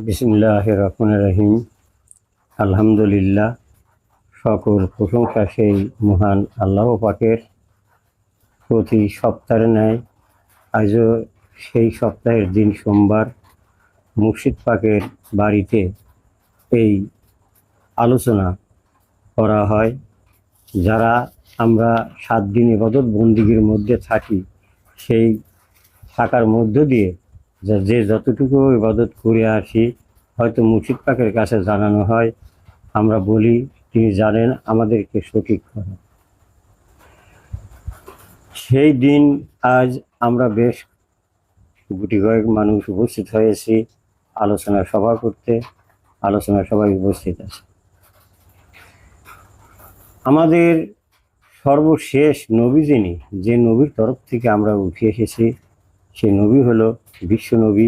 বিসমিল্লাহির রহমানির রহিম। আলহামদুলিল্লাহ, সকল প্রশংসা সেই মহান আল্লাহ পাকের। প্রতি সপ্তাহের ন্যায় আজও সেই সপ্তাহের দিন সোমবার মুর্শিদ পাকের বাড়িতে এই আলোচনা করা হয়। যারা আমরা 7 দিন ইবাদত বন্দিগির মধ্যে থাকি, সেই থাকার মধ্য দিয়ে যে যতটুকু ইবাদত করে আসি, হয়তো মুর্শিদ পাকের কাছে জানানো হয়, আমরা বলি তিনি জানেন, আমাদেরকে সঠিক করেন। সেই দিন আজ আমরা বেশ গুটি কয়েক মানুষ উপস্থিত হয়েছি আলোচনা সভা করতে। আলোচনা সভায় উপস্থিত আছে আমাদের সর্বশেষ নবী, যিনি যে নবীর তরফ থেকে আমরা উঠে এসেছি, সেই নবী হলো বিশ্ব নবী,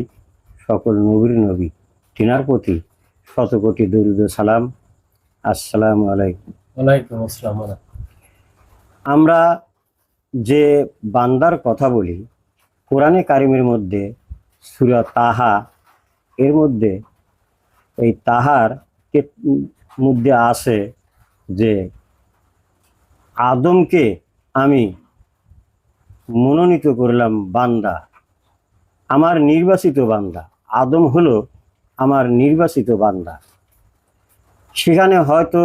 সকল নবীর নবী। তিনার প্রতি শত কোটি দরুদ ও সালাম। আসসালামু আলাইকুম। ওয়ালাইকুম আসসালাম। আমরা যে বান্দার কথা বলি, কোরআনে কারিমের মধ্যে সূরা তাহা, এর মধ্যে এই তাহার মধ্যে আছে যে আদমকে আমি মনোনীত করলাম বান্দা, আমার নির্বাচিত বান্দা। আদম হলো আমার নির্বাচিত বান্দা। সেখানে হয়তো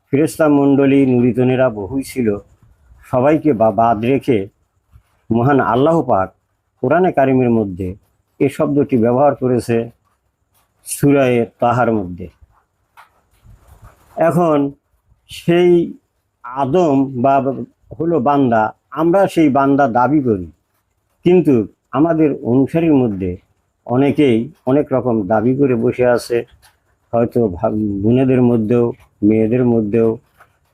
ফেরেশতা মণ্ডলী, নুরিতনেরা বহুই ছিল, সবাইকে বাদ রেখে মহান আল্লাহ পাক কোরআনে কারিমের মধ্যে এ শব্দটি ব্যবহার করেছে সূরা তাহার মধ্যে। এখন সেই আদম বা হলো বান্দা, আমরা সেই বান্দা দাবি করি, কিন্তু আমাদের অনুসারীর মধ্যে অনেকেই অনেক রকম দাবি করে বসে আছে। হয়তো বোনেদের মধ্যেও, মেয়েদের মধ্যেও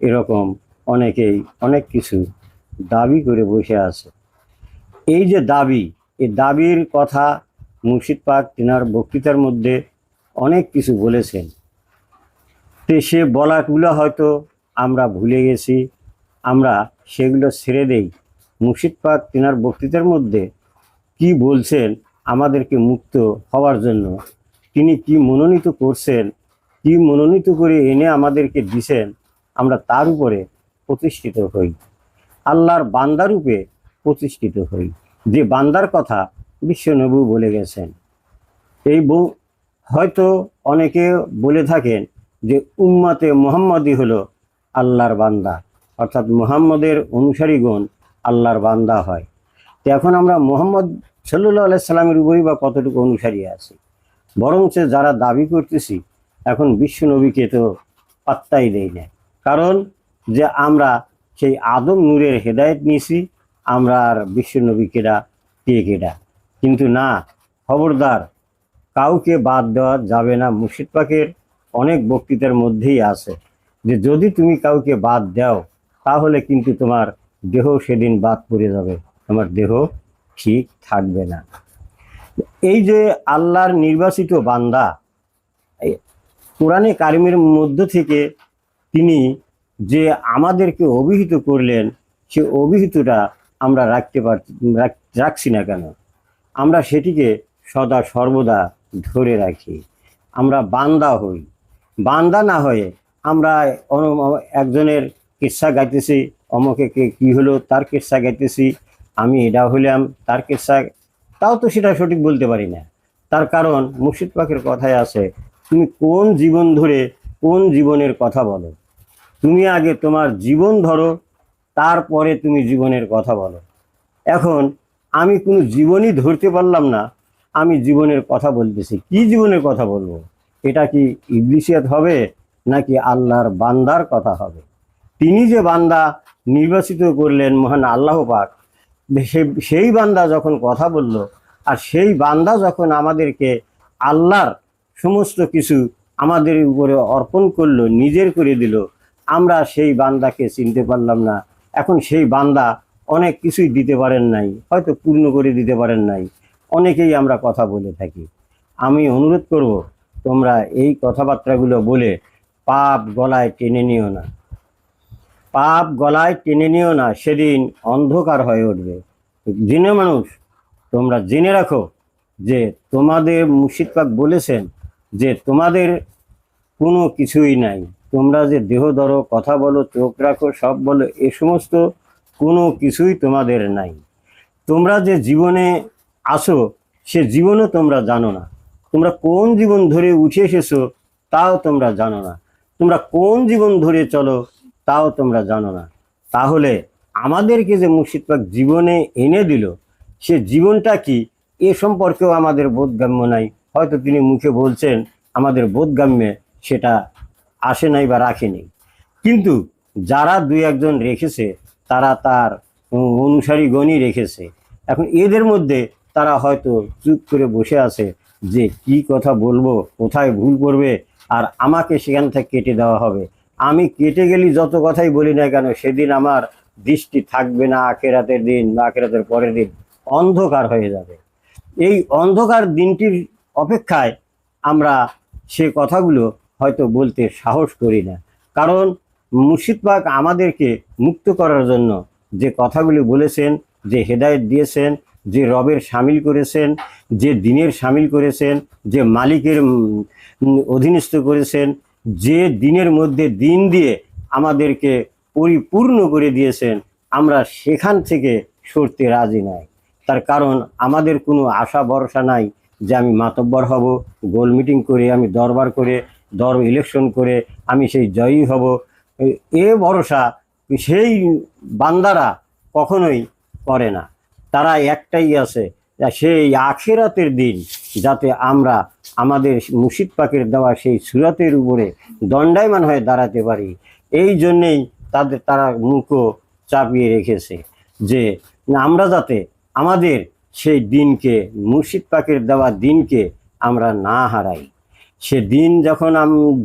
এরকম অনেকেই অনেক কিছু দাবি করে বসে আছে। এই যে দাবি, এই দাবির কথা মুর্শিদ পাক তিনার বক্তৃতার মধ্যে অনেক কিছু বলেছেন। সে বলাগুলো হয়তো আমরা ভুলে গেছি, আমরা সেগুলো ছেড়ে দেই। মুর্শিদ পাক তিনার বক্তৃতার মধ্যে কি বলছেন, আমাদেরকে মুক্ত হওয়ার জন্য তিনি কি মনোনীত করছেন, কি মনোনীত করে এনে আমাদেরকে দিছেন, আমরা তার উপরে প্রতিষ্ঠিত হই, আল্লাহর বান্দারূপে প্রতিষ্ঠিত হই। যে বান্দার কথা বিশ্বনবী বলে গেছেন। এই হয়তো অনেকে বলে থাকেন যে উম্মতে মুহাম্মদী হলো আল্লাহর বান্দা, অর্থাৎ মুহাম্মদের অনুসারীগণ আল্লাহর বান্দা হয়। তো এখন আমরা মুহাম্মদ সাল্লাল্লাহু আলাইহি সাল্লামের উপরই বা কতটুকু অনুসারী আছি? বরঞ্চ যারা দাবি করতেছি, এখন বিশ্ব নবীকে তো পাত্তাই দেই না। কারণ যে আমরা সেই আদম নূরের হেদায়েত নিয়েছি, আমরা আর বিশ্ব নবী কেডা, কে কেডা। কিন্তু না, খবরদার, কাউকে বাদ দেওয়া যাবে না। মুর্শিদ পাকের অনেক বক্তৃতার মধ্যেই আছে যে যদি তুমি কাউকে বাদ দাও, তাহলে কিন্তু তোমার দেহ সেদিন বাদ পড়ে যাবে, তোমার দেহ ঠিক থাকবে না। এই যে আল্লাহর নির্বাচিত বান্দা, কোরআনে কারিমের মধ্য থেকে তিনি যে আমাদেরকে অভিহিত করলেন, সে অভিহিতটা আমরা রাখছি না কেন? আমরা সেটিকে সদা সর্বদা ধরে রাখি। আমরা বান্দা হই। বান্দা না হয়ে আমরা একজনের কিস্সা গাইতেছি, অমকে কি হলো তার কিস্সা গাইতেছি, আমি এটা হইলাম তার কিস্সা, তাও তো সেটা সঠিক বলতে পারি না। তার কারণ মুর্শিদ পাকের কথায় আছে, তুমি কোন জীবন ধরে কোন জীবনের কথা বলো? তুমি আগে তোমার জীবন ধরো, তারপরে তুমি জীবনের কথা বলো। এখন আমি কোনো জীবনই ধরতে পারলাম না, আমি জীবনের কথা বলতেছি। কি জীবনের কথা বলবো? এটা কি ইবলিসিয়াত হবে, নাকি আল্লাহর বান্দার কথা হবে? তিনি যে বান্দা নির্বাচিত করলেন মহান আল্লাহ পাক, সেই বান্দা যখন কথা বলল, আর সেই বান্দা যখন আমাদেরকে আল্লাহর সমস্ত কিছু আমাদের উপরে অর্পণ করলো, নিজের করে দিল, আমরা সেই বান্দাকে চিনতে পারলাম না। এখন সেই বান্দা অনেক কিছুই দিতে পারেন নাই, হয়তো পূর্ণ করে দিতে পারেন নাই। অনেকেই আমরা কথা বলে থাকি। আমি অনুরোধ করব, তোমরা এই কথাবার্তাগুলো বলে পাপ গলায় টেনে নিও না। পাপ গলায় টেনে নিও না, সেদিন অন্ধকার হয়ে উঠবে। জেনে মানুষ, তোমরা জেনে রাখো যে তোমাদের মুর্শিদ পাক বলেছেন যে তোমাদের কোনো কিছুই নাই, তোমরা যে দেহ ধরো, কথা বলো, চোখ রাখো, সব বলো, এ সমস্ত কোনো কিছুই তোমাদের নাই। তোমরা যে জীবনে আসো সে জীবনও তোমরা জানো না। তোমরা কোন জীবন ধরে উঠে এসেছো তাও তোমরা জানো না। তোমরা কোন জীবন ধরে চলো তাও তোমরা জানো না। তাহলে আমাদেরকে যে মুর্শিদ পাক জীবনে এনে দিল, সে জীবনটা কি এ সম্পর্কেও আমাদের বোধগম্য নাই। হয়তো তিনি মুখে বলছেন, আমাদের বোধগম্যে সেটা আসে নাই বা রাখেনি। কিন্তু যারা দুই একজন রেখেছে তারা তার অনুসারীগণই রেখেছে। এখন এদের মধ্যে তারা হয়তো চুপ করে বসে আছে যে কি কথা বলবো, কোথায় ভুল করবে, আর আমাকে সেখান থেকে কেটে দেওয়া হবে। আমি কেটে গেলি যত কথাই বলি না কেন, সেদিন আমার দৃষ্টি থাকবে না আখেরাতের দিন বা আখেরাতের পরের দিন, অন্ধকার হয়ে যাবে। এই অন্ধকার দিনটির অপেক্ষায় আমরা সে কথাগুলো হয়তো বলতে সাহস করি না। কারণ মুর্শিদ পাক আমাদেরকে মুক্ত করার জন্য যে কথাগুলি বলেছেন, যে হেদায়েত দিয়েছেন, যে রবের সামিল করেছেন, যে দিনের সামিল করেছেন, যে মালিকের অধীনস্থ করেছেন, যে দিনের মধ্যে দিন দিয়ে আমাদেরকে পরিপূর্ণ করে দিয়েছেন, আমরা সেখান থেকে সরতে রাজি নাই। তার কারণ আমাদের কোনো আশা ভরসা নাই যে আমি মাতব্বর হব, গোল মিটিং করে, আমি দরবার করে, ইলেকশন করে আমি সেই জয়ী হব। এ ভরসা সেই বান্দারা কখনোই করে না। তারা একটাই আছে, সেই আখিরাতের দিন যাতে আমরা আমাদের মুর্শিদ পাকের দেওয়া সেই সুরাতের উপরে দণ্ডায়মান হয়ে দাঁড়াতে পারি। এই জন্যেই তারা মুখও চাপিয়ে রেখেছে যে আমরা যাতে আমাদের সেই দিনকে, মুর্শিদ পাকের দেওয়া দিনকে আমরা না হারাই। সে দিন যখন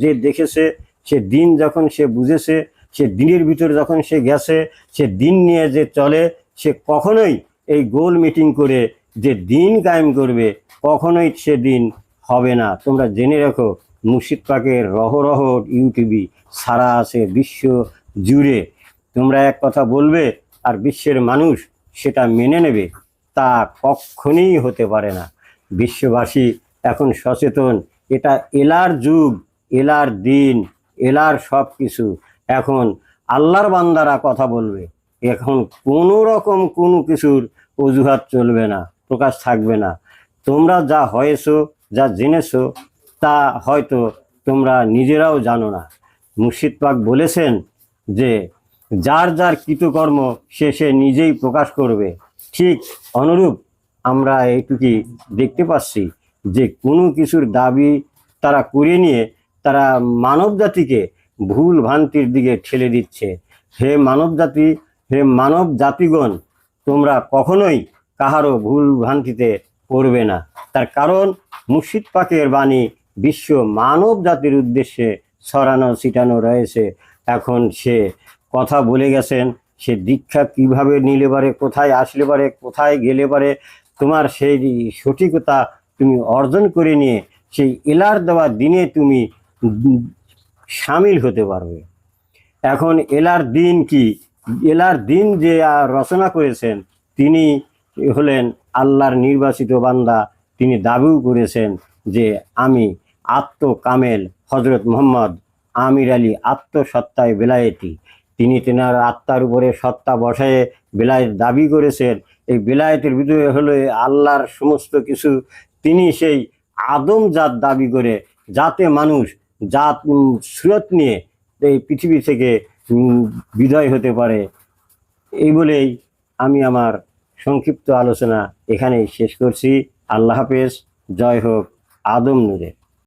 যে দেখেছে, সে দিন যখন সে বুঝেছে, সে দিনের ভিতরে যখন সে গেছে, সে দিন নিয়ে যে চলে, সে কখনোই এই গোল মিটিং করে যে দিন কায়েম করবে, কখনোই সে দিন হবে না। তোমরা জেনে রাখো, মুর্শিদ পাকের রহ ইউটিউবই সারা আছে বিশ্ব জুড়ে। তোমরা এক কথা বলবে আর বিশ্বের মানুষ সেটা মেনে নেবে, তা কখনই হতে পারে না। বিশ্ববাসী এখন সচেতন, এটা এলার যুগ, এলার দিন, এলার সব কিছু। এখন আল্লাহর বান্দারা কথা বলবে, এখন কোনো রকম কোনো কিছুর অজুহাত চলবে না, প্রকাশ থাকবে না। তোমরা যা হয়েছো, যা জেনেছো, তা হয়তো তোমরা নিজেরাও জানো না। মুর্শিদ পাক বলেছেন যে যার যার কৃতকর্ম সে নিজেই প্রকাশ করবে। ঠিক অনুরূপ আমরা এইটুকুই দেখতে পাচ্ছি যে কোনো কিছুর দাবি তারা করে নিয়ে তারা মানব জাতিকে ভুল ভ্রান্তির দিকে ঠেলে দিচ্ছে। হে মানব জাতি, হে মানব জাতিগণ, তোমরা কখনোই কাহারও ভুল ভ্রান্তিতে পড়বে না। তার কারণ মুর্শিদ পাকের বাণী বিশ্ব মানব জাতির উদ্দেশ্যে ছড়ানো ছিটানো রয়েছে। এখন সে কথা বলে গেছেন, সে দীক্ষা কিভাবে নিলে পারে, কোথায় আসলে পারে, কোথায় গেলে পারে, তোমার সেই সঠিকতা তুমি অর্জন করে নিয়ে সেই এলার দেওয়া দিনে তুমি সামিল হতে পারবে। এখন এলার দিন কি? এলার দিন যে রচনা করেছেন তিনি হলেন আল্লাহর নির্বাচিত বান্দা। তিনি দাবিও করেছেন যে আমি আত্মকামেল হজরত মোহাম্মদ আমির আলী আত্মসত্তায় বেলায়েতি। তিনি তেনার আত্মার উপরে সত্তা বসায়ে বেলায়েত দাবি করেছেন। এই বেলায়েতের ভিতরে হলো আল্লাহর সমস্ত কিছু। তিনি সেই আদম জাত দাবি করে, যাতে মানুষ জাত সুরত নিয়ে এই পৃথিবী থেকে বিদায় হতে পারে। এই বলেই আমি আমার সংক্ষিপ্ত আলোচনা এখানেই শেষ করছি। আল্লাহ হাফেজ। জয় হোক আদম নূরের।